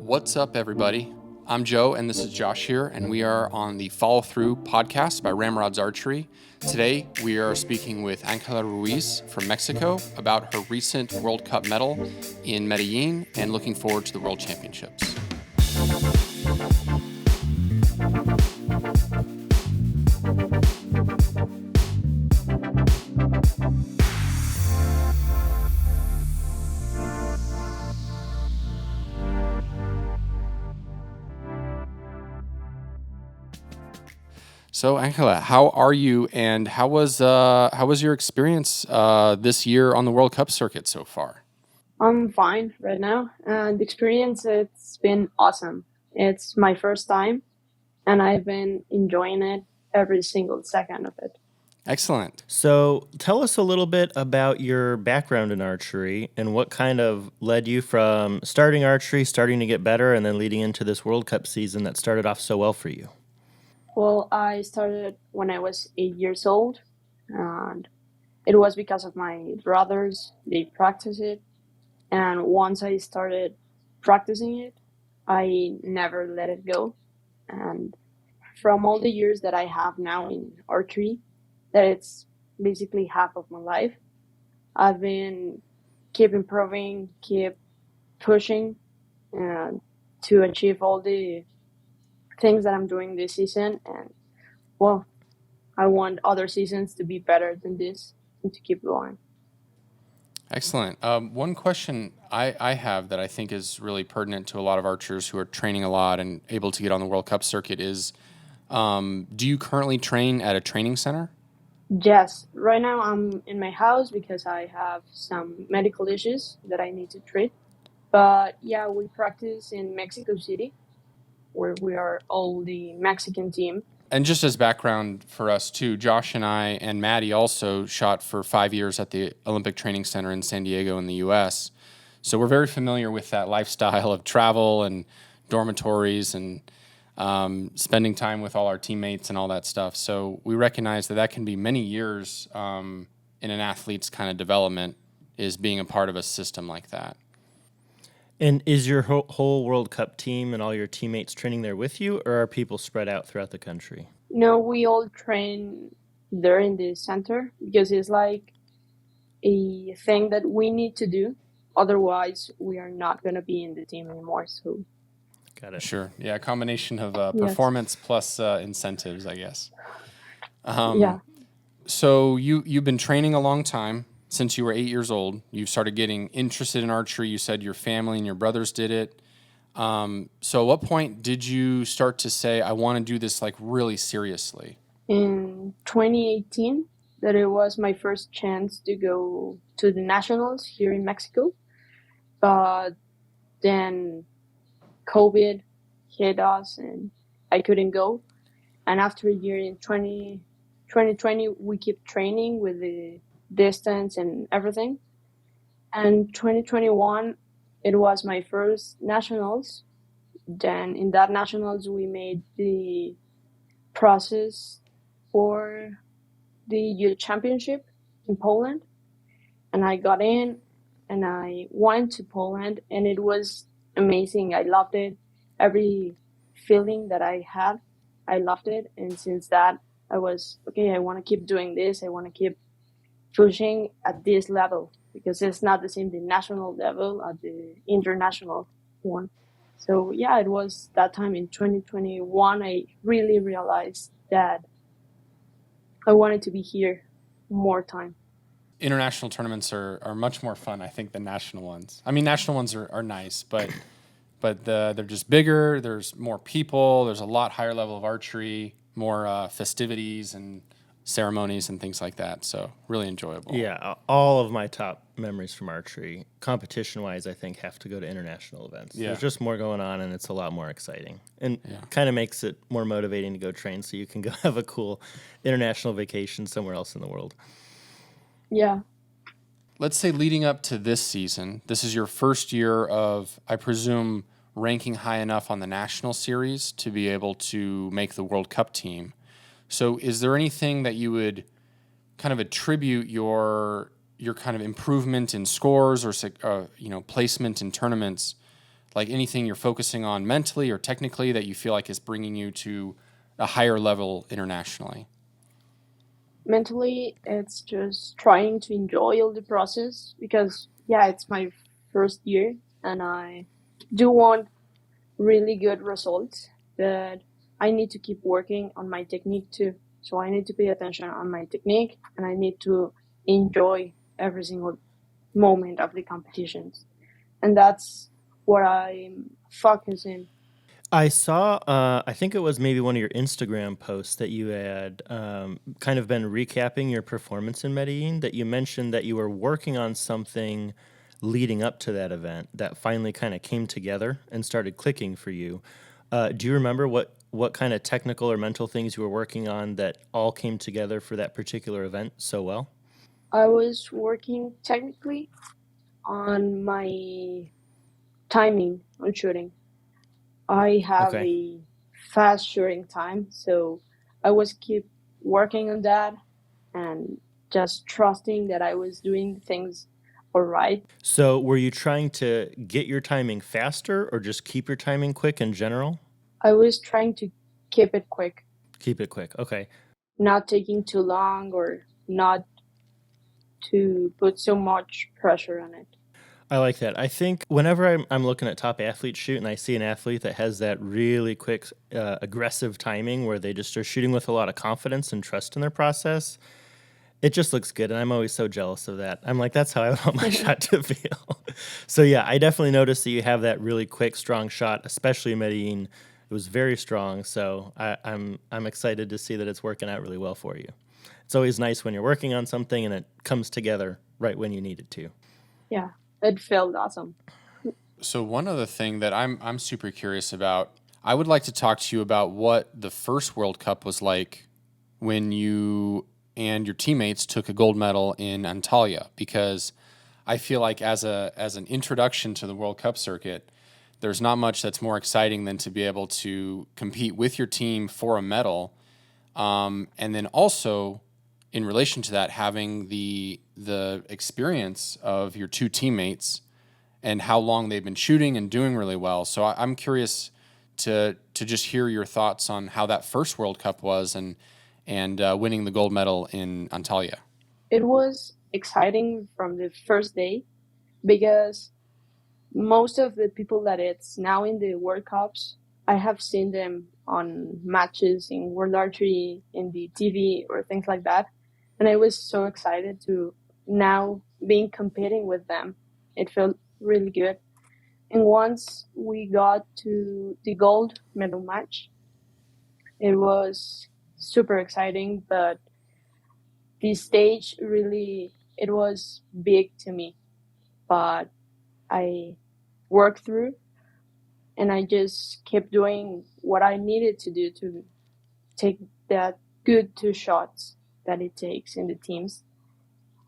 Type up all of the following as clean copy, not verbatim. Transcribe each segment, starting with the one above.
What's up, everybody? I'm Joe, and this is Josh here, and we are on the Follow Through podcast by RamRods Archery. Today, we are speaking with Angela Ruiz from Mexico about her recent World Cup medal in Medellin and looking forward to the World Championships. So, Angela, how are you, and how was your experience this year on the World Cup circuit so far? I'm fine right now, and the experience, it's been awesome. It's my first time, and I've been enjoying it every single second of it. Excellent. So tell us a little bit about your background in archery and what kind of led you from starting archery, starting to get better, and then leading into this World Cup season that started off so well for you. Well, I started when I was 8 years old, and it was because of my brothers. They practice it, and once I started practicing it, I never let it go. And from all the years that I have now in archery, that it's basically half of my life, I've been keep improving, keep pushing, to achieve all the things that I'm doing this season. And well, I want other seasons to be better than this and to keep going. Excellent. One question I have that I think is really pertinent to a lot of archers who are training a lot and able to get on the World Cup circuit is, do you currently train at a training center? Yes, right now I'm in my house because I have some medical issues that I need to treat. But yeah, we practice in Mexico City, where we are all the Mexican team. And just as background for us too, Josh and I and Maddie also shot for 5 years at the Olympic Training Center in San Diego in the U.S. So we're very familiar with that lifestyle of travel and dormitories and spending time with all our teammates and all that stuff. So we recognize that can be many years in an athlete's kind of development, is being a part of a system like that. And is your whole World Cup team and all your teammates training there with you, or are people spread out throughout the country? No, we all train there in the center because it's like a thing that we need to do. Otherwise, we are not going to be in the team anymore. So, Got it. Sure. Yeah, a combination of Yes. performance plus incentives, I guess. Yeah. So you've been training a long time. Since you were 8 years old, you started getting interested in archery. You said your family and your brothers did it. So at what point did you start to say, I want to do this like really seriously? In 2018, that it was my first chance to go to the nationals here in Mexico. But then COVID hit us and I couldn't go. And after a year in 2020, we kept training with the distance and everything. And 2021, it was my first nationals. Then in that nationals, we made the process for the youth championship in Poland. And I got in and I went to Poland and it was amazing. I loved it. Every feeling that I had, I loved it. And since that, I was, okay, I want to keep doing this. I want to keep pushing at this level because it's not the same the national level at the international one. So yeah, it was that time in 2021 I really realized that I wanted to be here more time. International tournaments are much more fun, I think, than national ones. I mean, national ones are nice, but they're just bigger. There's more people. There's a lot higher level of archery, more festivities and ceremonies and things like that. So really enjoyable. Yeah, all of my top memories from archery, competition-wise, I think, have to go to international events. Yeah. There's just more going on, and it's a lot more exciting. And kind of makes it more motivating to go train so you can go have a cool international vacation somewhere else in the world. Yeah. Let's say leading up to this season, this is your first year of, I presume, ranking high enough on the national series to be able to make the World Cup team. So is there anything that you would kind of attribute your kind of improvement in scores or placement in tournaments like anything you're focusing on mentally or technically that you feel like is bringing you to a higher level internationally? Mentally, it's just trying to enjoy all the process because, yeah, it's my first year and I do want really good results, but I need to keep working on my technique too. So I need to pay attention on my technique and I need to enjoy every single moment of the competitions. And that's what I'm focusing. I saw, I think it was maybe one of your Instagram posts that you had kind of been recapping your performance in Medellin, that you mentioned that you were working on something leading up to that event that finally kind of came together and started clicking for you. Do you remember what kind of technical or mental things you were working on that all came together for that particular event so well? I was working technically on my timing on shooting. I have Okay. a fast shooting time, so I was keep working on that and just trusting that I was doing things all right. So were you trying to get your timing faster or just keep your timing quick in general? I was trying to keep it quick, Keep it quick. Okay. not taking too long or not to put so much pressure on it. I like that. I think whenever I'm looking at top athletes shoot and I see an athlete that has that really quick, aggressive timing where they just are shooting with a lot of confidence and trust in their process, it just looks good. And I'm always so jealous of that. I'm like, that's how I want my shot to feel. So, yeah, I definitely noticed that you have that really quick, strong shot, especially in Medellin. It was very strong. So I'm excited to see that it's working out really well for you. It's always nice when you're working on something and it comes together right when you need it to. Yeah, it felt awesome. So one other thing that I'm super curious about, I would like to talk to you about what the first World Cup was like when you and your teammates took a gold medal in Antalya, because I feel like as an introduction to the World Cup circuit, there's not much that's more exciting than to be able to compete with your team for a medal, and then also in relation to that, having the experience of your two teammates and how long they've been shooting and doing really well. So I'm curious to just hear your thoughts on how that first World Cup was and winning the gold medal in Antalya. It was exciting from the first day because most of the people that it's now in the World Cups, I have seen them on matches in World Archery, in the TV or things like that. And I was so excited to now being competing with them. It felt really good. And once we got to the gold medal match, it was super exciting, but the stage really, it was big to me. But I worked through and I just kept doing what I needed to do to take that good two shots that it takes in the teams.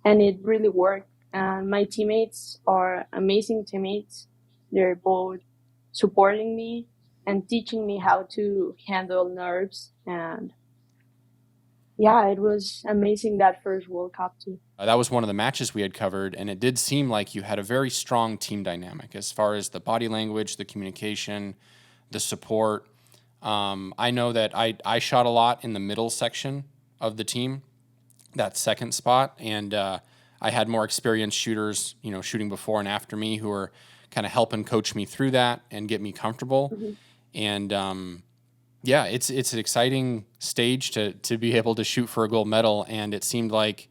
And it really worked. And my teammates are amazing teammates. They're both supporting me and teaching me how to handle nerves. And yeah, it was amazing that first World Cup too. That was one of the matches we had covered, and it did seem like you had a very strong team dynamic as far as the body language, the communication, the support. I know that I shot a lot in the middle section of the team, that second spot, and I had more experienced shooters, shooting before and after me, who were kind of helping coach me through that and get me comfortable. Mm-hmm. And yeah, it's an exciting stage to be able to shoot for a gold medal, and it seemed like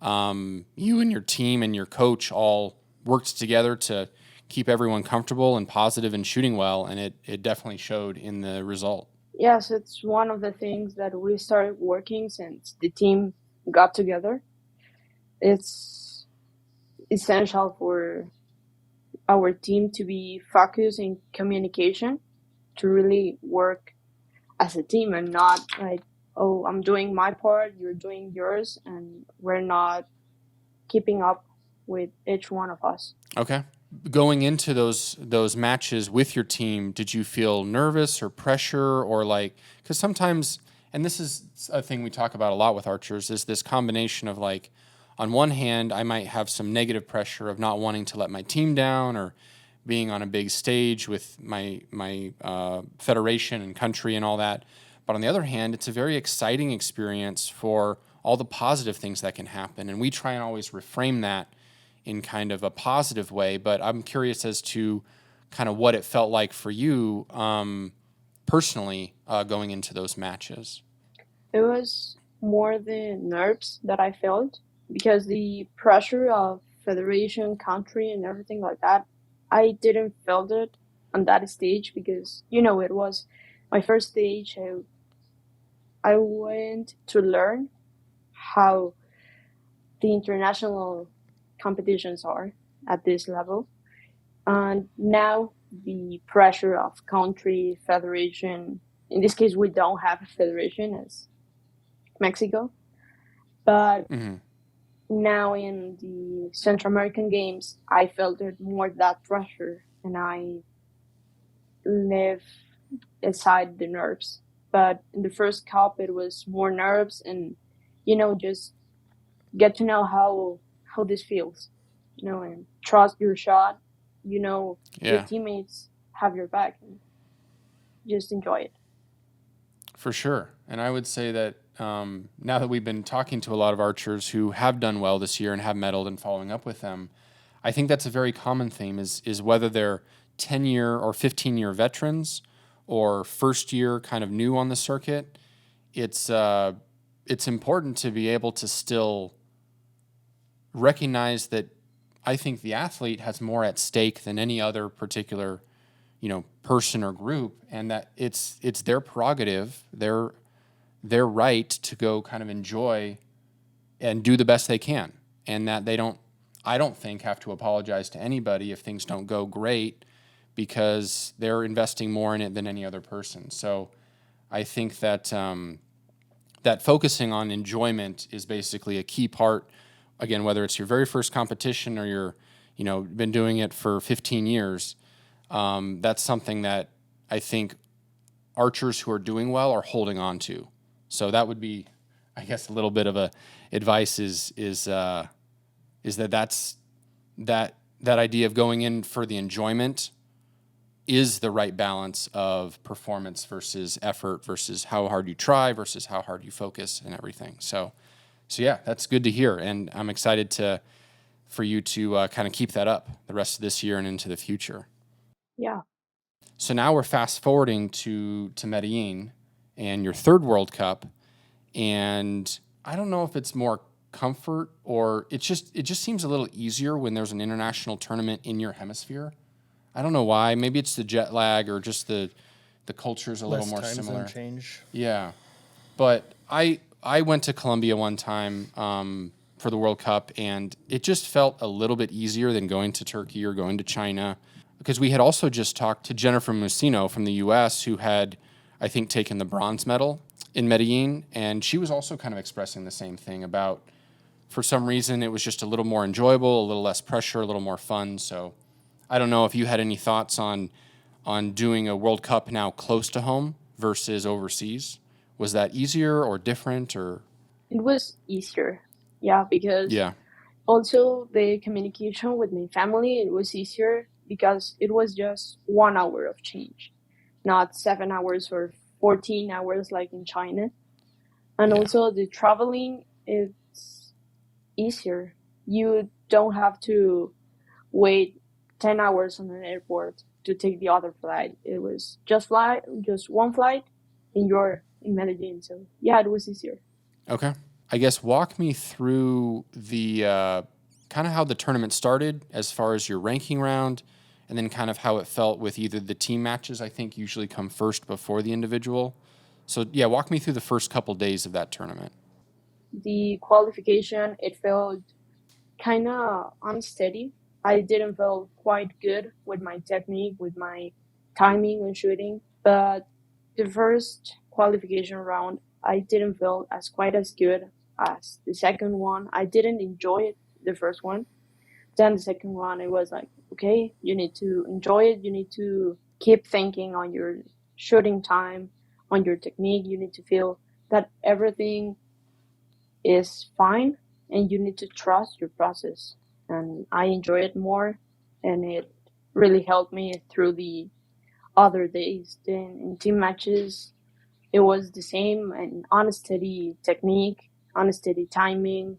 you and your team and your coach all worked together to keep everyone comfortable and positive and shooting well, and it definitely showed in the result. Yes, it's one of the things that we started working since the team got together. It's essential for our team to be focused in communication, to really work as a team and not like, oh, I'm doing my part, you're doing yours, and we're not keeping up with each one of us. Okay. Going into those matches with your team, did you feel nervous or pressure or like, because sometimes, and this is a thing we talk about a lot with archers, is this combination of like, on one hand, I might have some negative pressure of not wanting to let my team down or being on a big stage with my federation and country and all that. But on the other hand, it's a very exciting experience for all the positive things that can happen. And we try and always reframe that in kind of a positive way. But I'm curious as to kind of what it felt like for you personally going into those matches. It was more the nerves that I felt because the pressure of federation, country, and everything like that, I didn't feel it on that stage because, it was my first stage. I went to learn how the international competitions are at this level. And now the pressure of country, federation, in this case, we don't have a federation as Mexico, but now in the Central American Games, I felt it more that pressure, and I live aside the nerves. But in the first cup, it was more nerves and, just get to know how this feels, and trust your shot, your teammates have your back, and just enjoy it. For sure. And I would say that now that we've been talking to a lot of archers who have done well this year and have medaled and following up with them, I think that's a very common theme is whether they're 10-year or 15-year veterans or first year kind of new on the circuit, it's important to be able to still recognize that I think the athlete has more at stake than any other particular, person or group, and that it's their prerogative, their right to go kind of enjoy and do the best they can, and that I don't think have to apologize to anybody if things don't go great because they're investing more in it than any other person. So I think that that focusing on enjoyment is basically a key part. Again, whether it's your very first competition or you're, been doing it for 15 years, that's something that I think archers who are doing well are holding on to. So that would be, I guess, a little bit of a advice is that idea of going in for the enjoyment is the right balance of performance versus effort versus how hard you try versus how hard you focus and everything. So yeah, that's good to hear, and I'm excited for you to kind of keep that up the rest of this year and into the future. Yeah. So now we're fast forwarding to Medellin and your third World Cup, and I don't know if it's more comfort or it just seems a little easier when there's an international tournament in your hemisphere. I don't know why. Maybe it's the jet lag or just the culture's a little more similar. Less time zone change. Yeah, but I went to Colombia one time for the World Cup, and it just felt a little bit easier than going to Turkey or going to China, because we had also just talked to Jennifer Musino from the U.S., who had, I think, taken the bronze medal in Medellin, and she was also kind of expressing the same thing about, for some reason, it was just a little more enjoyable, a little less pressure, a little more fun. So I don't know if you had any thoughts on doing a World Cup now close to home versus overseas. Was that easier or different, or? It was easier, because Yeah. also the communication with my family, it was easier because it was just 1 hour of change, not 7 hours or 14 hours like in China. And also the traveling, it's easier. You don't have to wait 10 hours on an airport to take the other flight. It was just one flight, and you're in Medellin. So yeah, it was easier. Okay. I guess walk me through the kind of how the tournament started as far as your ranking round, and then kind of how it felt with either the team matches, I think usually come first before the individual. So yeah, walk me through the first couple days of that tournament. The qualification, it felt kind of unsteady. I didn't feel quite good with my technique, with my timing and shooting. But the first qualification round, I didn't feel quite as good as the second one. I didn't enjoy it, the first one. Then the second one, it was like, okay, you need to enjoy it. You need to keep thinking on your shooting time, on your technique. You need to feel that everything is fine, and you need to trust your process. And I enjoy it more, and it really helped me through the other days. Then in team matches, it was the same and on a steady technique, on a steady timing,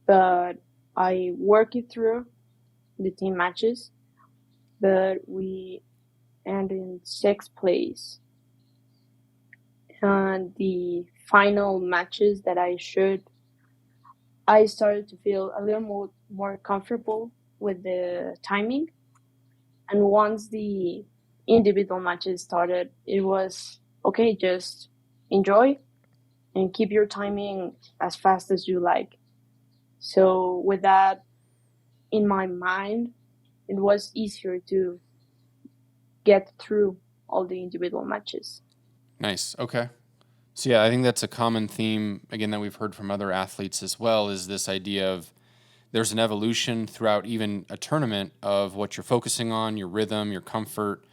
but I worked it through the team matches, but we ended in sixth place. And the final matches that I started to feel a little more comfortable with the timing. And once the individual matches started, it was okay, just enjoy and keep your timing as fast as you like. So with that in my mind, it was easier to get through all the individual matches. Nice. Okay. So yeah, I think that's a common theme, again, that we've heard from other athletes as well, is this idea of there's an evolution throughout even a tournament of what you're focusing on, your rhythm, your comfort.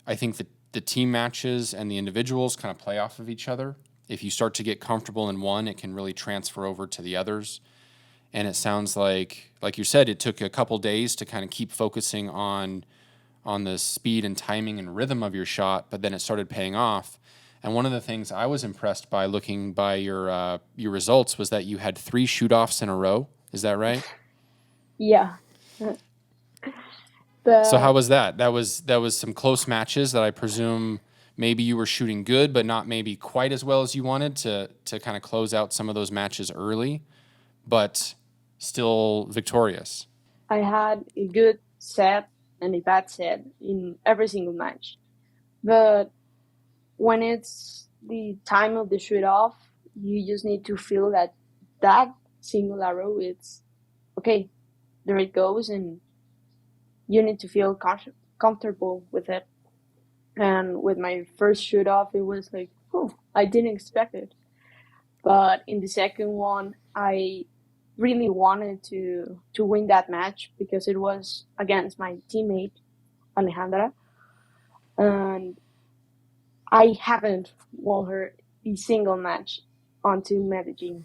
I think that the team matches and the individuals kind of play off of each other. If you start to get comfortable in one, it can really transfer over to the others. And it sounds like you said, it took a couple days to kind of keep focusing on the speed and timing and rhythm of your shot, but then it started paying off. And one of the things I was impressed by looking by your results was that you had 3 shoot-offs in a row. Is that right? Yeah. So how was that? That was some close matches that I presume maybe you were shooting good, but not maybe quite as well as you wanted to kind of close out some of those matches early, but still victorious. I had a good set and a bad set in every single match. But when it's the time of the shoot off, you just need to feel that single arrow, it's okay, there it goes, and you need to feel comfortable with it. And with my first shoot off, it was like, oh, I didn't expect it. But in the second one, I really wanted to win that match because it was against my teammate, Alejandra. And I haven't won her a single match until Medellin.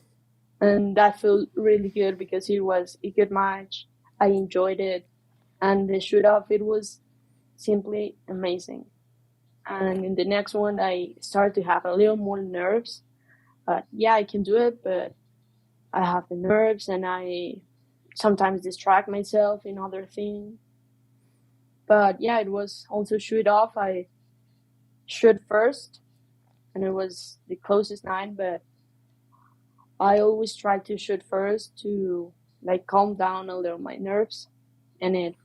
And that felt really good because it was a good match. I enjoyed it. And the shoot off, it was simply amazing. And in the next one, I started to have a little more nerves. Yeah, I can do it, but I have the nerves and I sometimes distract myself in other things. But yeah, it was also shoot off. I shoot first, and it was the closest night, but I always try to shoot first to like calm down a little my nerves, and it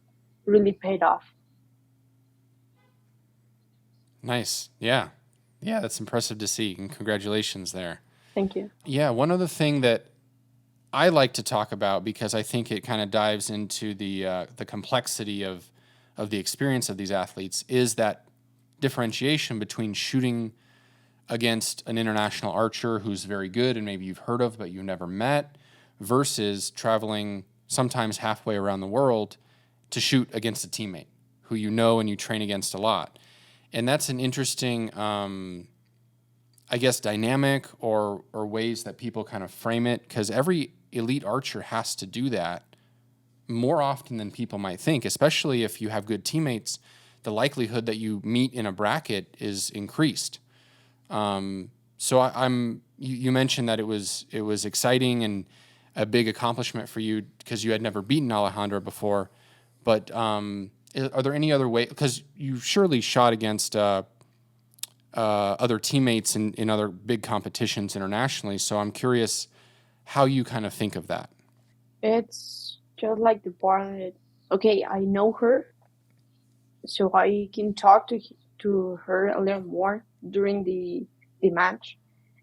really paid off. Nice. Yeah. Yeah, that's impressive to see, and congratulations there. Thank you. Yeah, one other thing that I like to talk about, because I think it kind of dives into the complexity of the experience of these athletes, is that differentiation between shooting against an international archer who's very good and maybe you've heard of but you've never met, versus traveling sometimes halfway around the world to shoot against a teammate who you know and you train against a lot. And that's an interesting, I guess, dynamic or ways that people kind of frame it, because every elite archer has to do that more often than people might think, especially if you have good teammates. The likelihood that you meet in a bracket is increased. So you mentioned that it was exciting and a big accomplishment for you because you had never beaten Alejandra before. But are there any other way? Because you surely shot against other teammates in other big competitions internationally. So I'm curious how you kind of think of that. It's just like the part that, okay, I know her, so I can talk to her a little more during the match,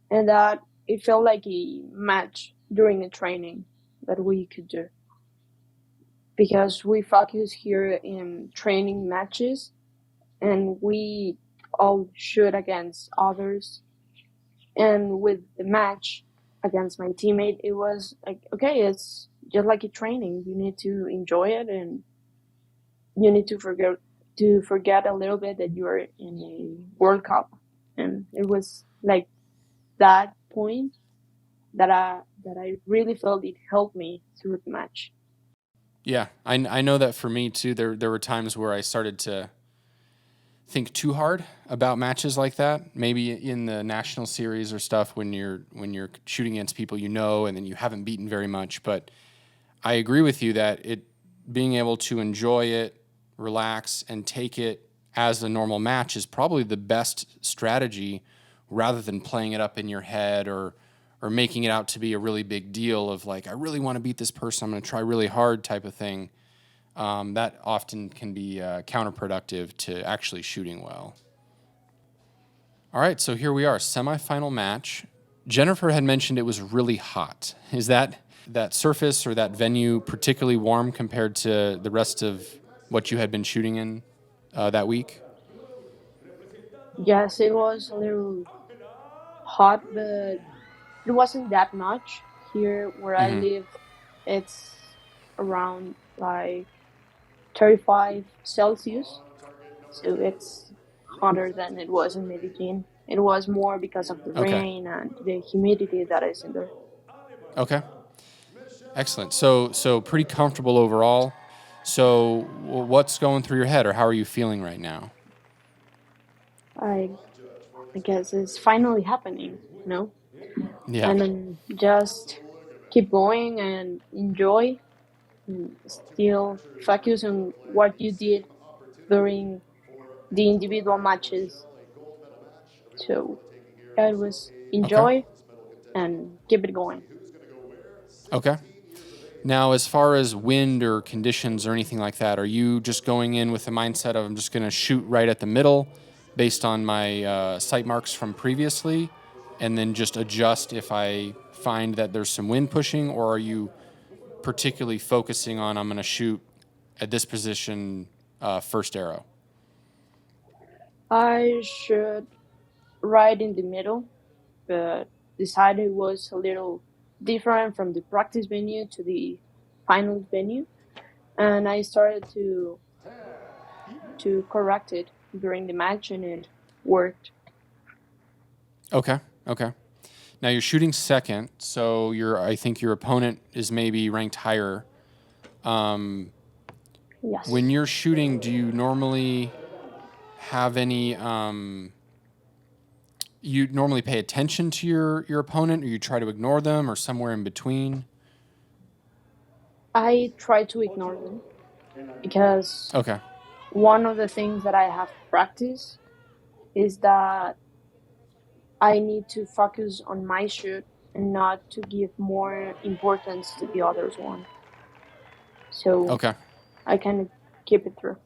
and that it felt like a match during a training that we could do, because we focus here in training matches and we all shoot against others. And with the match against my teammate, it was like, okay, it's just like a training. You need to enjoy it, and you need to forget a little bit that you are in a World Cup. And it was like that point that I really felt it helped me through the match. Yeah, I know that for me too. There were times where I started to think too hard about matches like that. Maybe in the national series or stuff when you're shooting against people you know and then you haven't beaten very much. But I agree with you that being able to enjoy it, relax, and take it as a normal match is probably the best strategy, rather than playing it up in your head or making it out to be a really big deal of like, I really want to beat this person, I'm going to try really hard type of thing. That often can be counterproductive to actually shooting well. All right, so here we are, semifinal match. Jennifer had mentioned it was really hot. Is that surface or that venue particularly warm compared to the rest of what you had been shooting in that week? Yes, it was a little hot, but it wasn't that much. Here where I live, it's around like 35 Celsius, so it's hotter than it was in Medellin. It was more because of the Okay. rain and the humidity that is in there. Okay. Excellent. So pretty comfortable overall. So what's going through your head, or how are you feeling right now? I guess it's finally happening, you know? Yeah. And then just keep going and enjoy and still focus on what you did during the individual matches. So it was Okay. enjoy and keep it going. Okay. Now, as far as wind or conditions or anything like that, are you just going in with the mindset of I'm just going to shoot right at the middle based on my sight marks from previously, and then just adjust if I find that there's some wind pushing, or are you particularly focusing on I'm going to shoot at this position first arrow? I should right in the middle, but decided was a little different from the practice venue to the final venue, and I started to correct it during the match, and it worked. Okay. Okay. Now you're shooting second, so I think your opponent is maybe ranked higher. Yes. When you're shooting, do you normally have any? You normally pay attention to your opponent, or you try to ignore them, or somewhere in between? I try to ignore them because Okay. one of the things that I have practiced is that I need to focus on my shoot and not to give more importance to the other's one. So Okay. I kind of keep it through.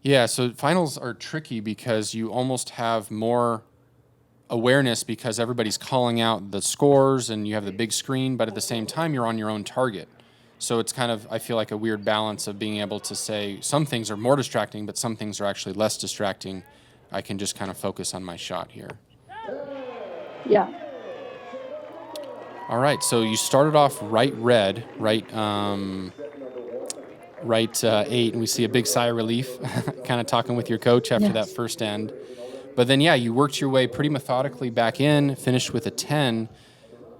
Yeah. So finals are tricky because you almost have more awareness because everybody's calling out the scores and you have the big screen, but at the same time you're on your own target. So it's kind of, I feel like, a weird balance of being able to say some things are more distracting, but some things are actually less distracting. I can just kind of focus on my shot here. Yeah. All right, so you started off right red, right 8, and we see a big sigh of relief, kind of talking with your coach after that first end. But then, yeah, you worked your way pretty methodically back in, finished with a 10.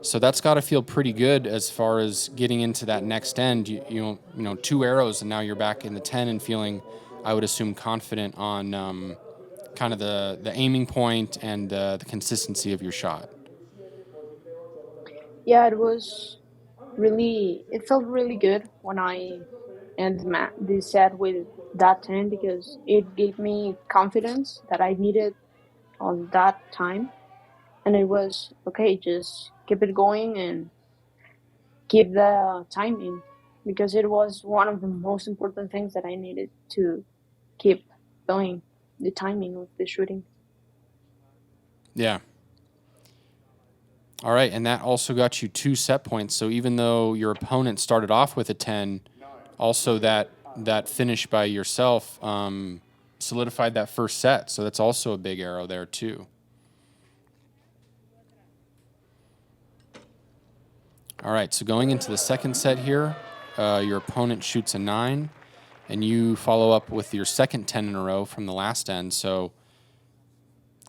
So that's got to feel pretty good as far as getting into that next end. You know, 2 arrows, and now you're back in the 10 and feeling, I would assume, confident on kind of the aiming point and the consistency of your shot. Yeah, it felt really good when I ended the set with that 10 because it gave me confidence that I needed on that time. And it was, okay, just keep it going and keep the timing because it was one of the most important things that I needed to keep going, the timing of the shooting. Yeah. All right, and that also got you 2 set points. So even though your opponent started off with a 10, also that finish by yourself solidified that first set. So that's also a big arrow there too. All right, so going into the second set here, your opponent shoots a 9, and you follow up with your second 10 in a row from the last end. So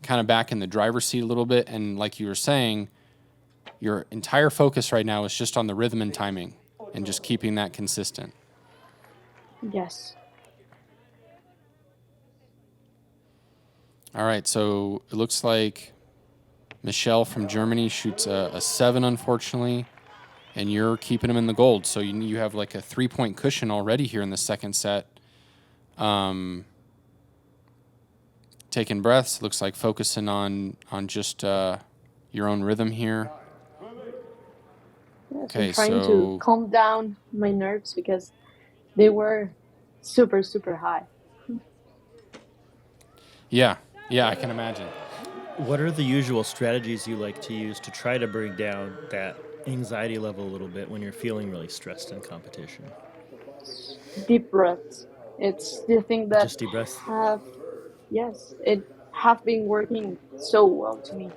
kind of back in the driver's seat a little bit, and like you were saying, your entire focus right now is just on the rhythm and timing. and just keeping that consistent. Yes. All right, so it looks like Michelle from Germany shoots a 7, unfortunately, and you're keeping him in the gold. So you have like a 3-point cushion already here in the second set. Taking breaths, looks like focusing on just your own rhythm here. Yes, Okay, I'm trying so to calm down my nerves because they were super, super high. yeah, I can imagine. What are the usual strategies you like to use to try to bring down that anxiety level a little bit when you're feeling really stressed in competition? Deep breaths. It's the thing that Just deep breaths? it have been working so well to me.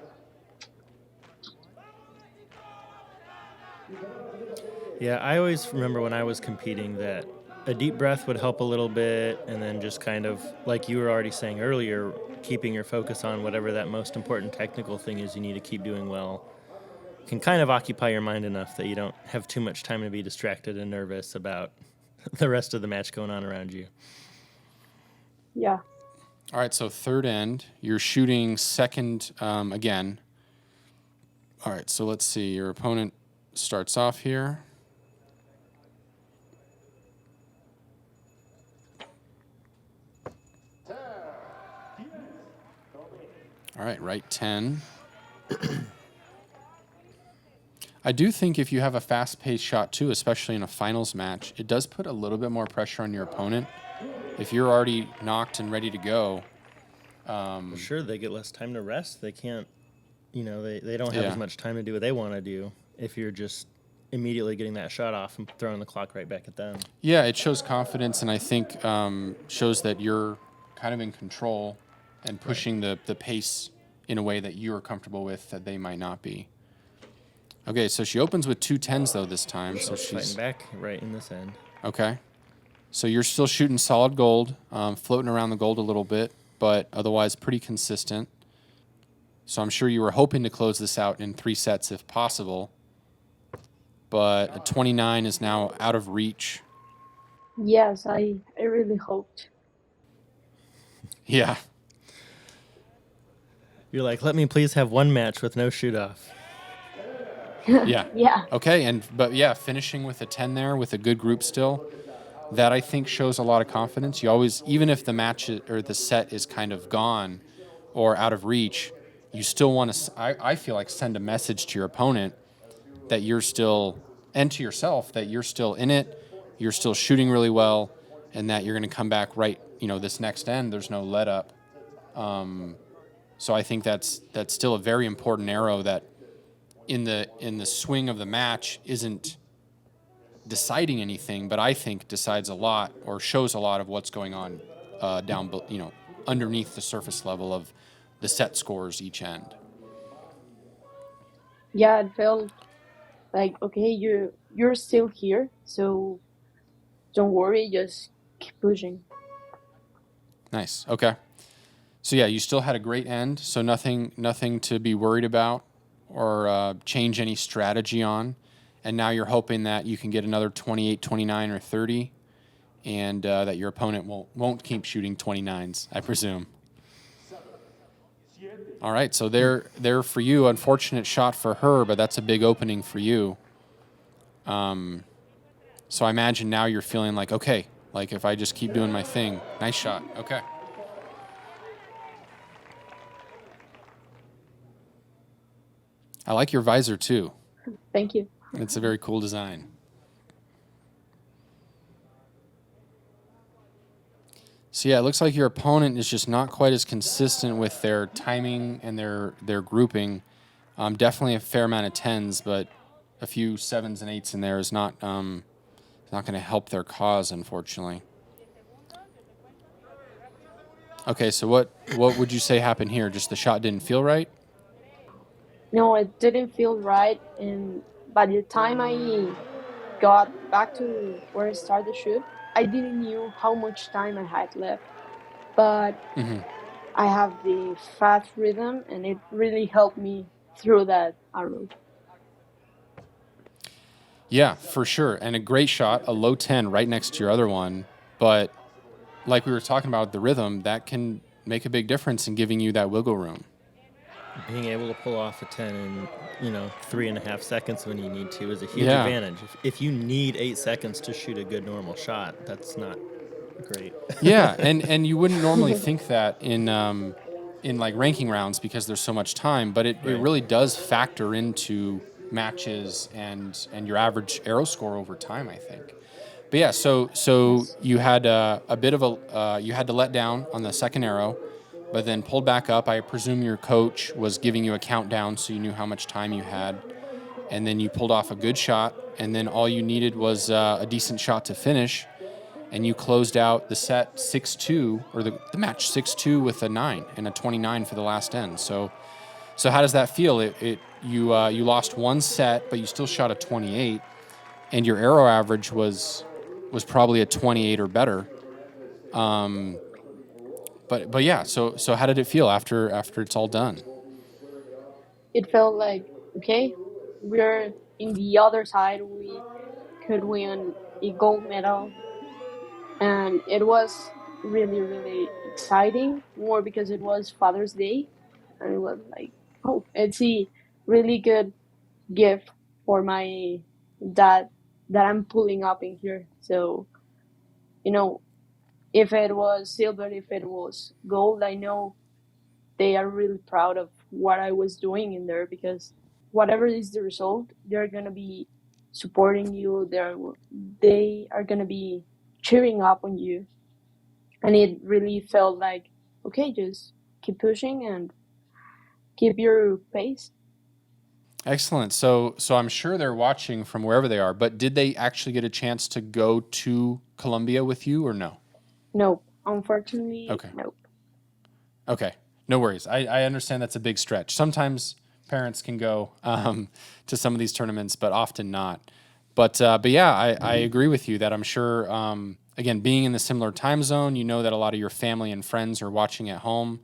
Yeah, I always remember when I was competing that a deep breath would help a little bit, and then just kind of, like you were already saying earlier, keeping your focus on whatever that most important technical thing is you need to keep doing well can kind of occupy your mind enough that you don't have too much time to be distracted and nervous about the rest of the match going on around you. Yeah. All right, so third end, you're shooting second again. All right, so let's see. Your opponent starts off here. All right, right 10. I do think if you have a fast-paced shot, too, especially in a finals match, it does put a little bit more pressure on your opponent. If you're already knocked and ready to go. Well, sure, they get less time to rest. They can't, they don't have as much time to do what they want to do if you're just immediately getting that shot off and throwing the clock right back at them. Yeah, it shows confidence, and I think shows that you're kind of in control and pushing the pace in a way that you're comfortable with that they might not be. Okay, so she opens with 2 10s, though, this time. So she's fighting back right in this end. Okay. So you're still shooting solid gold, floating around the gold a little bit, but otherwise pretty consistent. So I'm sure you were hoping to close this out in 3 sets if possible. But a 29 is now out of reach. Yes, I really hoped. Yeah. You're like, let me please have one match with no shoot-off. Yeah. Yeah. Okay, but finishing with a 10 there with a good group still, that I think shows a lot of confidence. You always, even if the match or the set is kind of gone or out of reach, you still want to, I feel like, send a message to your opponent that you're still, and to yourself, that you're still in it, you're still shooting really well, and that you're going to come back right, this next end, there's no let up. So I think that's still a very important arrow that in the swing of the match isn't deciding anything, but I think decides a lot or shows a lot of what's going on down, underneath the surface level of the set scores each end. Yeah, it felt like, okay, you're still here, so don't worry, just keep pushing. Nice. Okay. So yeah, you still had a great end, so nothing to be worried about or change any strategy on. And now you're hoping that you can get another 28, 29, or 30, and that your opponent won't keep shooting 29s, I presume. All right, so there for you. Unfortunate shot for her, but that's a big opening for you. So I imagine now you're feeling like, okay, like if I just keep doing my thing, nice shot. Okay. I like your visor too. Thank you. It's a very cool design. So yeah, it looks like your opponent is just not quite as consistent with their timing and their grouping. Definitely a fair amount of 10s, but a few 7s and 8s in there is not going to help their cause, unfortunately. Okay, so what would you say happened here? Just the shot didn't feel right? No, it didn't feel right, and by the time I got back to where I started to shoot, I didn't know how much time I had left. But I have the fast rhythm, and it really helped me through that arrow. Yeah, for sure. And a great shot, a low 10 right next to your other one. But like we were talking about, the rhythm, that can make a big difference in giving you that wiggle room. Being able to pull off a 10 in, 3.5 seconds when you need to is a huge Yeah. advantage. If you need 8 seconds to shoot a good normal shot, that's not great. Yeah, and you wouldn't normally think that in like ranking rounds because there's so much time, but it Right. really does factor into matches and your average arrow score over time, I think. But yeah, so you had a bit of a you had to let down on the second arrow, but then pulled back up. I presume your coach was giving you a countdown so you knew how much time you had, and then you pulled off a good shot, and then all you needed was a decent shot to finish, and you closed out the set 6-2, or the match 6-2 with a 9 and a 29 for the last end. So how does that feel? You lost one set, but you still shot a 28, and your arrow average was probably a 28 or better. But yeah, so how did it feel after it's all done? It felt like, okay, we're in the other side. We could win a gold medal, and it was really, really exciting. More because it was Father's Day, and it was like, oh, it's a really good gift for my dad that I'm pulling up in here. So, if it was silver, if it was gold, I know they are really proud of what I was doing in there, because whatever is the result, they're going to be supporting you. They are going to be cheering up on you. And it really felt like, okay, just keep pushing and keep your pace. Excellent. So I'm sure they're watching from wherever they are, but did they actually get a chance to go to Colombia with you or no? Nope. Unfortunately, Okay. nope. Okay. No worries. I understand that's a big stretch. Sometimes parents can go to some of these tournaments, but often not. But yeah, I agree with you that I'm sure, again, being in the similar time zone, you know that a lot of your family and friends are watching at home,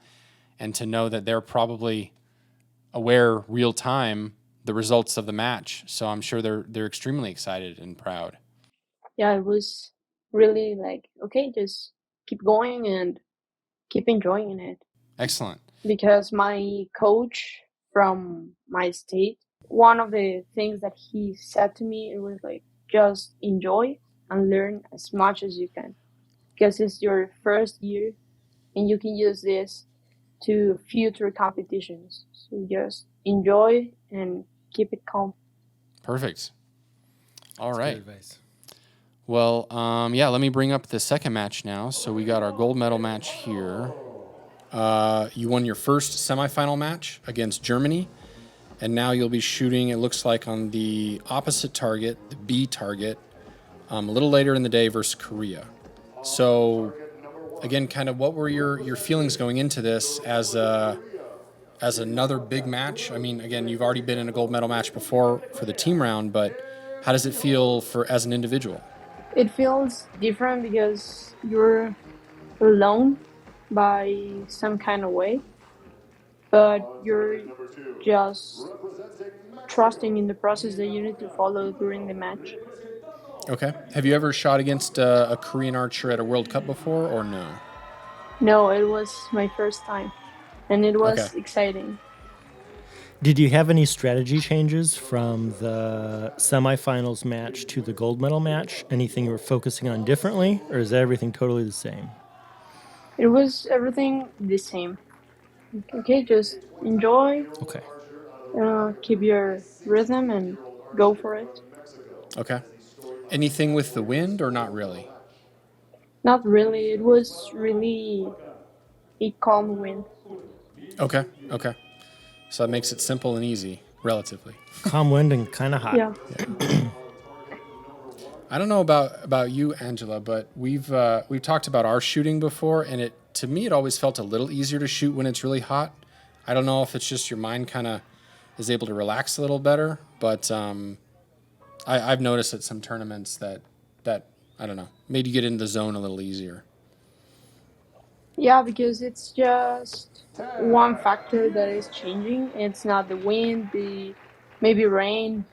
and to know that they're probably aware real time the results of the match. So I'm sure they're extremely excited and proud. Yeah, it was really like, okay, just keep going and keep enjoying it. Excellent. Because my coach from my state, one of the things that he said to me, it was like, just enjoy and learn as much as you can, because it's your first year and you can use this to future competitions. So just enjoy and keep it calm. Perfect. All That's right. good advice. Well, yeah, let me bring up the second match now. So we got our gold medal match here. You won your first semifinal match against Germany, and now you'll be shooting, it looks like, on the opposite target, the B target, a little later in the day versus Korea. So, again, kind of what were your feelings going into this as another big match? I mean, again, you've already been in a gold medal match before for the team round, but how does it feel as an individual? It feels different because you're alone by some kind of way, but you're just trusting in the process that you need to follow during the match. Okay. Have you ever shot against a Korean archer at a World Cup before, or no? No, it was my first time, and it Okay. was exciting. Did you have any strategy changes from the semifinals match to the gold medal match? Anything you were focusing on differently, or is everything totally the same? It was everything the same. Okay, just enjoy, Okay. keep your rhythm, and go for it. Okay. Anything with the wind, or not really? Not really. It was really a calm wind. Okay. Okay. So that makes it simple and easy, relatively. Calm wind and kind of hot. Yeah. I don't know about you, Angela, but we've talked about our shooting before, and to me it always felt a little easier to shoot when it's really hot. I don't know if it's just your mind kind of is able to relax a little better, but I've noticed at some tournaments that I don't know, made you get into the zone a little easier. Yeah, because it's just one factor that is changing. It's not the wind, the maybe rain,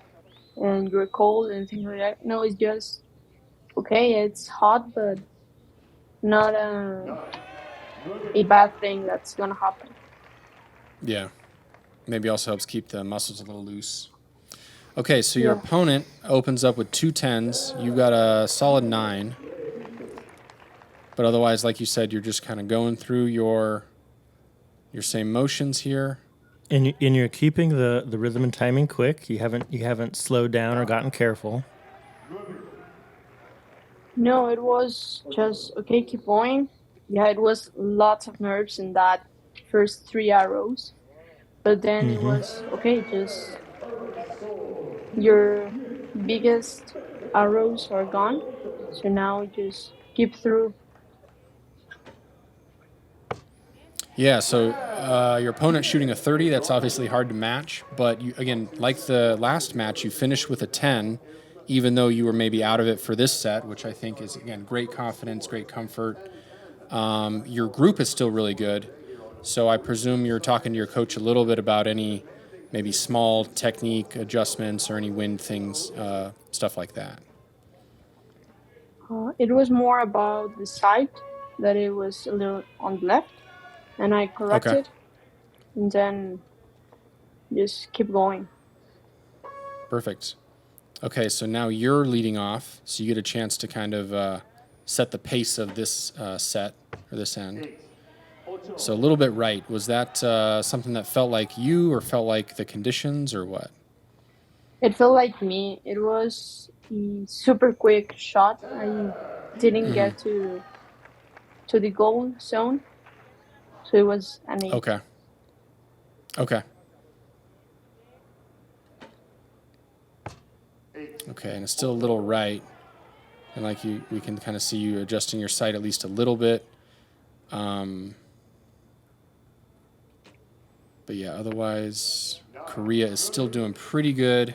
and you're cold and things like that. No, it's just okay. It's hot, but not a bad thing that's gonna happen. Yeah. Maybe also helps keep the muscles a little loose. Okay, so your Yeah. opponent opens up with 2 10s. You've got a solid 9. But otherwise, like you said, you're just kind of going through your same motions here. And you're keeping the rhythm and timing quick. You haven't slowed down or gotten careful. No, it was just okay. Keep going. Yeah, it was lots of nerves in that first 3 arrows, but then it was okay. Just your biggest arrows are gone, so now just keep through. Yeah, so your opponent shooting a 30, that's obviously hard to match. But, you, again, like the last match, you finished with a 10, even though you were maybe out of it for this set, which I think is, again, great confidence, great comfort. Your group is still really good. So I presume you're talking to your coach a little bit about any maybe small technique adjustments or any wind things, stuff like that. It was more about the side that it was a little on the left, and I corrected, and then just keep going. Perfect. Okay, so now you're leading off, so you get a chance to kind of set the pace of this set or this end. So a little bit right. Was that something that felt like you or felt like the conditions or what? It felt like me. It was a super quick shot. I didn't get to the goal zone, so it was an 8. Okay. Okay. Okay, and it's still a little right. And like we can kind of see you adjusting your sight at least a little bit. But yeah, otherwise, Korea is still doing pretty good.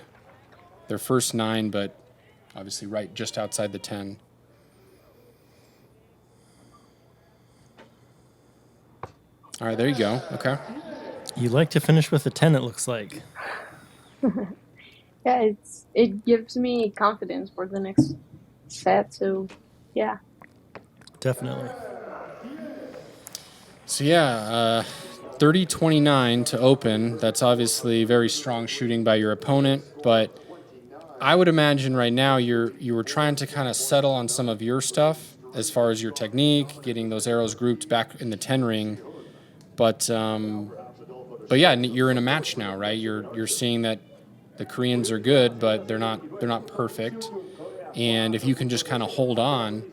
Their first 9, but obviously right just outside the 10. All right, there you go. Okay. You like to finish with a 10, it looks like. Yeah, it gives me confidence for the next set. So, yeah. Definitely. So yeah, 30-29 to open. That's obviously very strong shooting by your opponent, but I would imagine right now you were trying to kind of settle on some of your stuff as far as your technique, getting those arrows grouped back in the 10 ring. But yeah, you're in a match now, right? You're seeing that the Koreans are good, but they're not perfect. And if you can just kind of hold on,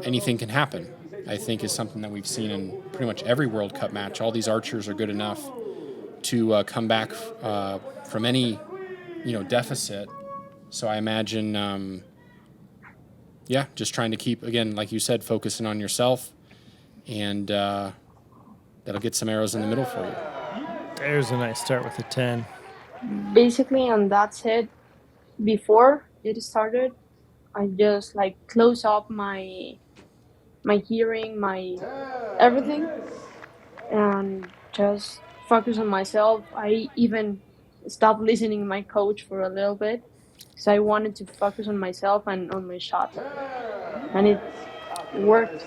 anything can happen. I think is something that we've seen in pretty much every World Cup match. All these archers are good enough to come back from any deficit. So I imagine, just trying to keep, again, like you said, focusing on yourself, and that'll get some arrows in the middle for you. There's a nice start with a 10. Basically, on that set, before it started, I just like close up my hearing, my everything, and just focus on myself. I even stopped listening to my coach for a little bit because I wanted to focus on myself and on my shot, and it worked.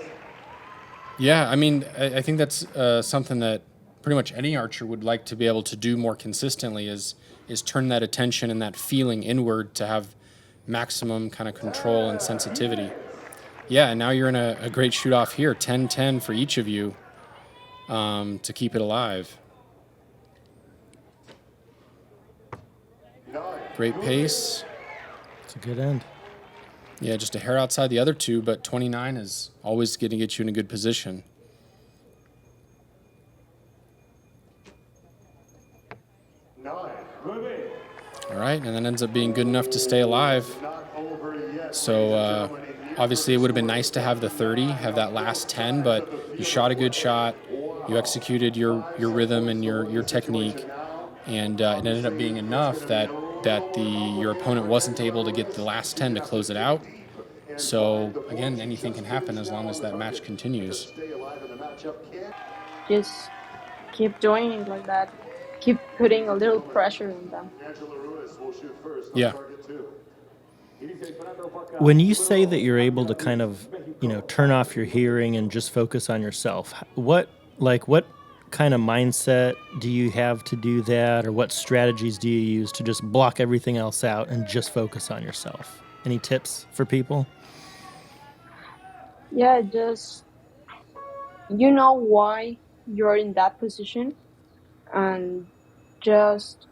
Yeah, I mean, I think that's something that pretty much any archer would like to be able to do more consistently is turn that attention and that feeling inward to have maximum kind of control and sensitivity. Yeah, and now you're in a great shoot-off here, 10-10 for each of you to keep it alive. Great pace. It's a good end. Yeah, just a hair outside the other two, but 29 is always going to get you in a good position. All right, and that ends up being good enough to stay alive. So obviously it would have been nice to have the 30, have that last 10, but you shot a good shot. You executed your rhythm and your technique, and it ended up being enough that your opponent wasn't able to get the last 10 to close it out. So again, anything can happen as long as that match continues. Just keep doing it like that. keep putting a little pressure on them. Angela Ruiz will shoot first. Yeah. Target 2. When you say that you're able to kind of, turn off your hearing and just focus on yourself, what kind of mindset do you have to do that, or what strategies do you use to just block everything else out and just focus on yourself? Any tips for people? Yeah, just you know why you're in that position, and just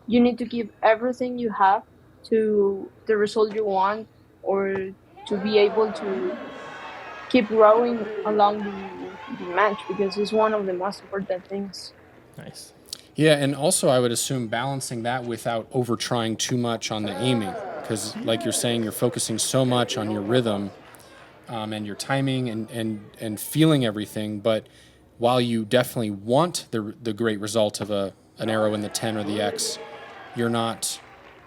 you need to give everything you have to the result you want, or to be able to keep growing along the match, because it's one of the most important things. Nice. Yeah, and also I would assume balancing that without over trying too much on the aiming, because like you're saying, you're focusing so much on your rhythm and your timing and feeling everything. But while you definitely want the great result of an arrow in the 10 or the X, you're not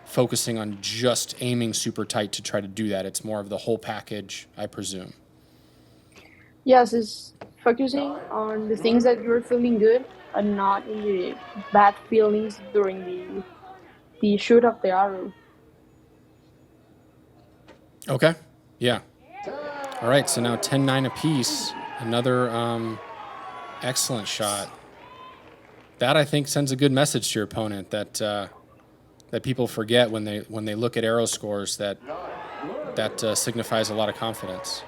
focusing on just aiming super tight to try to do that. It's more of the whole package, I presume. Yes, it's focusing on the things that you're feeling good and not in the bad feelings during the shoot of the arrow. Okay. Yeah. All right. So now 10-9 apiece. Another excellent shot. That, I think, sends a good message to your opponent that people forget when they look at arrow scores that signifies a lot of confidence.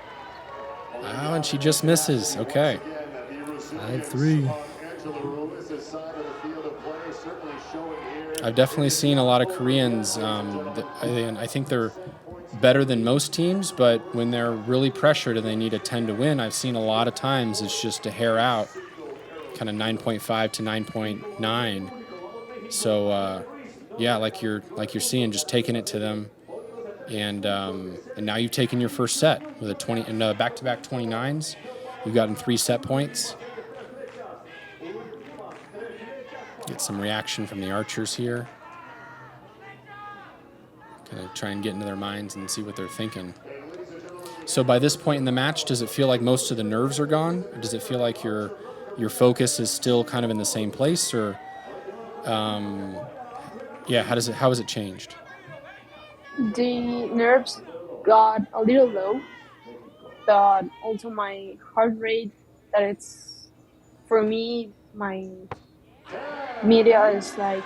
Oh, and she just misses. Okay. 5-3. I've definitely seen a lot of Koreans. I think they're better than most teams, but when they're really pressured and they need a 10 to win, I've seen a lot of times it's just a hair out, kind of 9.5 to 9.9. So yeah, like you're seeing, just taking it to them, and now you've taken your first set with a 20 and back-to-back 29s. You've gotten 3 set points. Get some reaction from the archers here. Kind of try and get into their minds and see what they're thinking. So by this point in the match, does it feel like most of the nerves are gone? Or does it feel like your focus is still kind of in the same place? Or yeah, how has it changed? The nerves got a little low, but also my heart rate, that it's, for me, my media is like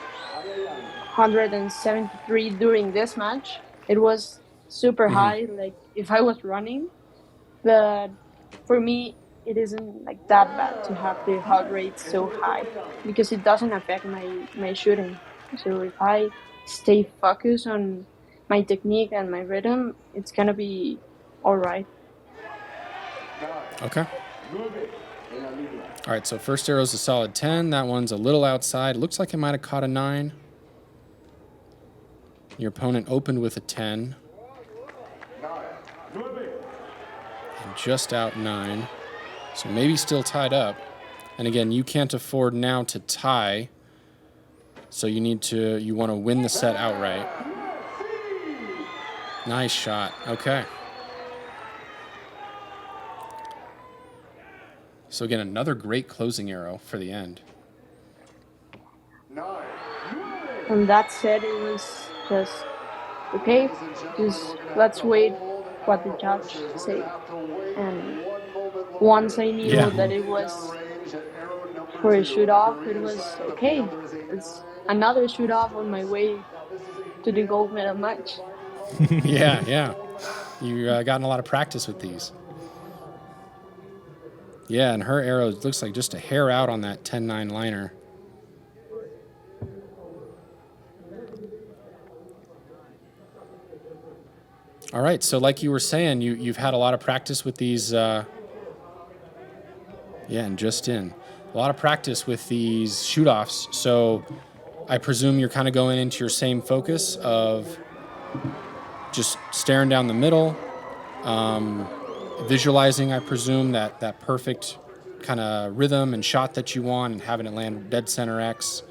173 during this match. It was super high, like if I was running, but for me, it isn't like that bad to have the heart rate so high, because it doesn't affect my shooting. So if I stay focused on my technique and my rhythm, it's gonna be all right. Okay. All right, so first arrow's a solid 10. That one's a little outside. Looks like it might have caught a 9. Your opponent opened with a 10. And just out 9. So maybe still tied up. And again, you can't afford now to tie. So you want to win the set outright. Nice shot. Okay. So again, another great closing arrow for the end. And that said, it was just okay. Just let's wait what the judge say. And once I knew that it was for a shoot off, it was okay. It's another shoot off on my way to the gold medal match. Yeah. You gotten a lot of practice with these. Yeah, and her arrow looks like just a hair out on that 10-9 liner. All right, so like you were saying, you've had a lot of practice with these. And just in. A lot of practice with these shoot-offs. So I presume you're kind of going into your same focus of just staring down the middle, visualizing, I presume, that perfect kind of rhythm and shot that you want, and having it land dead center X.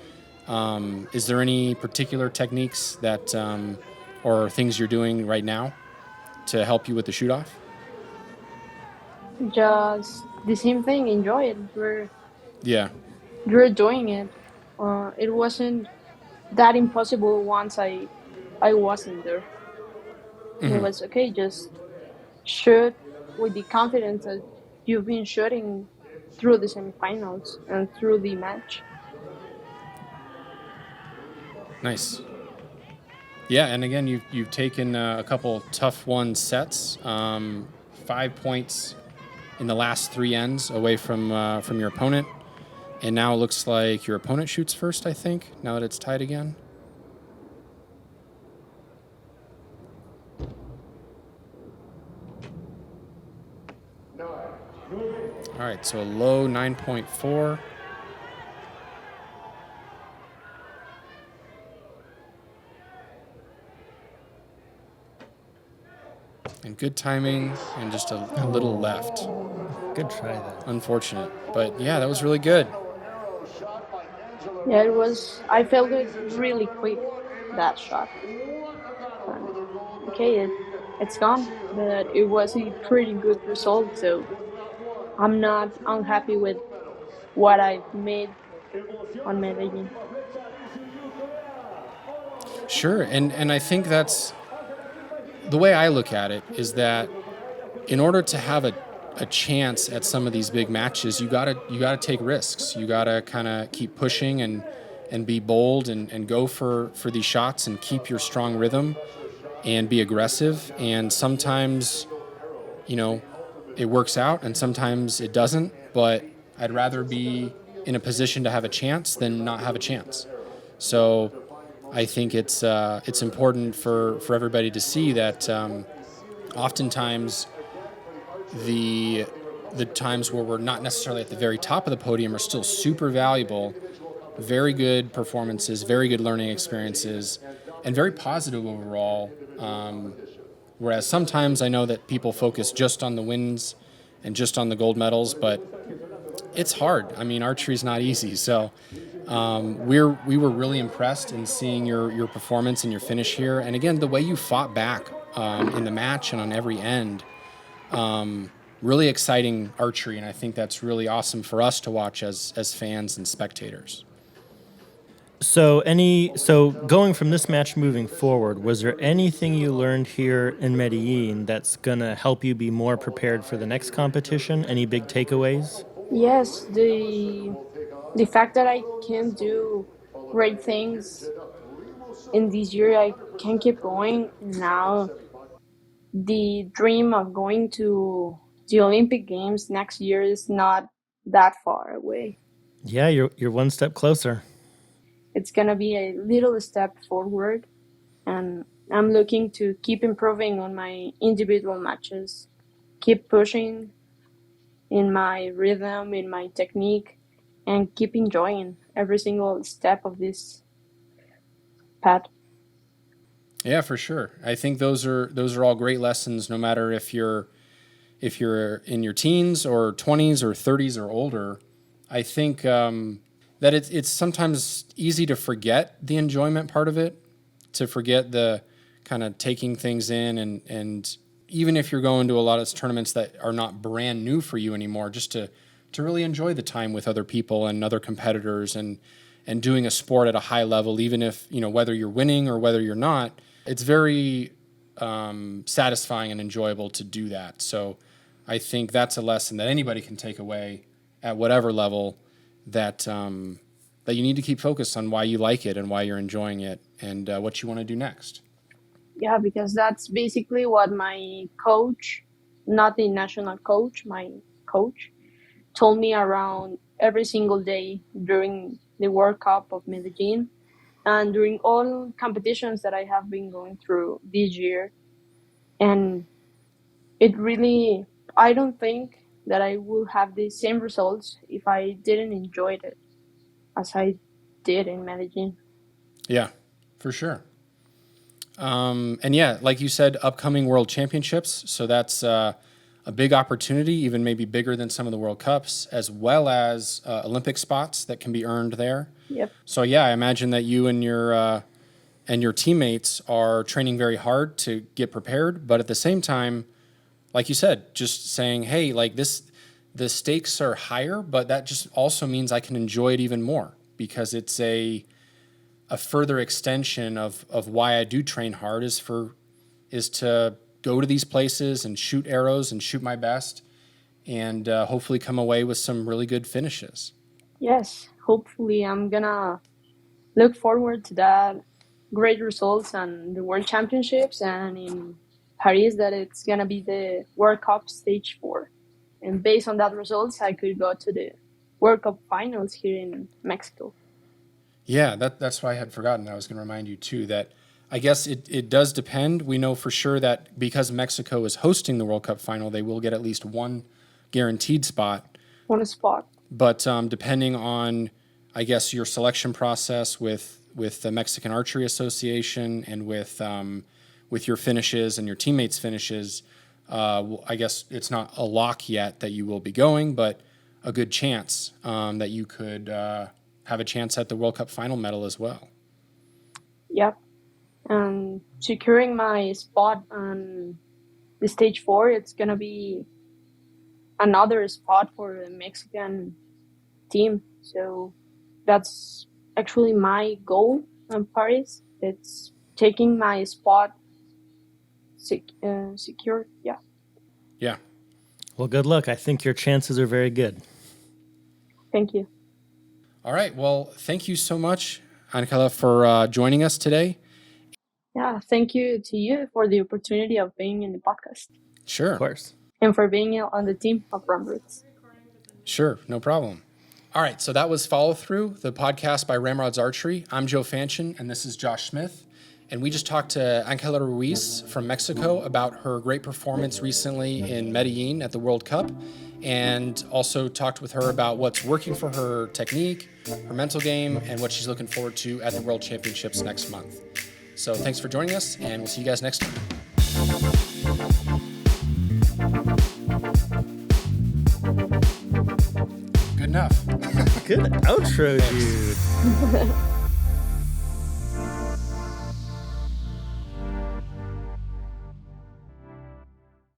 Is there any particular techniques that or things you're doing right now to help you with the shoot-off? Just the same thing. Enjoy it. You're Yeah. doing it It wasn't that impossible once I wasn't there. It was okay, just shoot with the confidence that you've been shooting through the semifinals and through the match. Nice. Yeah, and again, you've taken a couple tough won sets, 5 points in the last three ends away from your opponent, and now it looks like your opponent shoots first. I think now that it's tied again. All right, so a low 9.4. And good timing and just a little left. Good try, though. Unfortunate. But yeah, that was really good. Yeah, it was. I felt it really quick, that shot. Okay, it's gone, but it was a pretty good result, so I'm not unhappy with what I've made on Medellin. Sure, and I think that's the way I look at it, is that in order to have a chance at some of these big matches, you gotta take risks. You gotta kind of keep pushing and be bold and go for these shots and keep your strong rhythm and be aggressive. And sometimes, it works out and sometimes it doesn't, but I'd rather be in a position to have a chance than not have a chance. So I think it's important for everybody to see that oftentimes the times where we're not necessarily at the very top of the podium are still super valuable, very good performances, very good learning experiences, and very positive overall. Whereas sometimes I know that people focus just on the wins and just on the gold medals, but it's hard. I mean, archery's not easy. So we were really impressed in seeing your performance and your finish here. And again, the way you fought back in the match and on every end, really exciting archery. And I think that's really awesome for us to watch as fans and spectators. So going from this match moving forward, was there anything you learned here in Medellin that's gonna help you be more prepared for the next competition? Any big takeaways? Yes, the fact that I can do great things in this year, I can keep going. Now, the dream of going to the Olympic Games next year is not that far away. Yeah, you're one step closer. It's gonna be a little step forward, and I'm looking to keep improving on my individual matches, keep pushing in my rhythm, in my technique, and keep enjoying every single step of this path. Yeah, for sure. I think those are all great lessons, no matter if you're in your teens or 20s or 30s or older. I think that it's sometimes easy to forget the enjoyment part of it, to forget the kind of taking things in, and even if you're going to a lot of tournaments that are not brand new for you anymore, just to really enjoy the time with other people and other competitors and doing a sport at a high level, even if, whether you're winning or whether you're not, it's very satisfying and enjoyable to do that. So I think that's a lesson that anybody can take away at whatever level, that you need to keep focused on why you like it and why you're enjoying it and what you want to do next. Yeah, because that's basically what my coach, not the national coach, my coach, told me around every single day during the World Cup of Medellin and during all competitions that I have been going through this year. And it really, I don't think that I will have the same results if I didn't enjoy it as I did in Medellin. Yeah, for sure. And yeah, like you said, upcoming World Championships. So that's a big opportunity, even maybe bigger than some of the World Cups, as well as Olympic spots that can be earned there. Yep. So yeah, I imagine that you and your teammates are training very hard to get prepared, but at the same time, like you said, just saying, hey, like the stakes are higher, but that just also means I can enjoy it even more because it's a further extension of why I do train hard is to go to these places and shoot arrows and shoot my best and hopefully come away with some really good finishes. Yes, hopefully I'm gonna look forward to that great results on the World Championships, and in Paris that it's gonna be the World Cup stage 4. And based on that results, I could go to the World Cup finals here in Mexico. Yeah, that's why I had forgotten. I was going to remind you too that I guess it does depend. We know for sure that because Mexico is hosting the World Cup final, they will get at least one guaranteed spot. On a spot. But depending on, I guess, your selection process with the Mexican Archery Association and with your finishes and your teammates' finishes, I guess it's not a lock yet that you will be going, but a good chance that you could have a chance at the World Cup final medal as well. Yep. And securing my spot on the stage 4, it's going to be another spot for the Mexican team. So that's actually my goal in Paris. It's taking my spot secure. Yeah. Yeah. Well, good luck. I think your chances are very good. Thank you. All right. Well, thank you so much, Angela, for joining us today. Yeah, thank you to you for the opportunity of being in the podcast. Sure. Of course. And for being on the team of RamRods. Sure. No problem. All right. So that was Follow Through, the podcast by RamRods Archery. I'm Joe Fanchin, and this is Josh Smith. And we just talked to Angela Ruiz from Mexico about her great performance recently in Medellin at the World Cup, and also talked with her about what's working for her technique, her mental game, and what she's looking forward to at the World Championships next month. So thanks for joining us, and we'll see you guys next time. Good enough. Good outro, dude.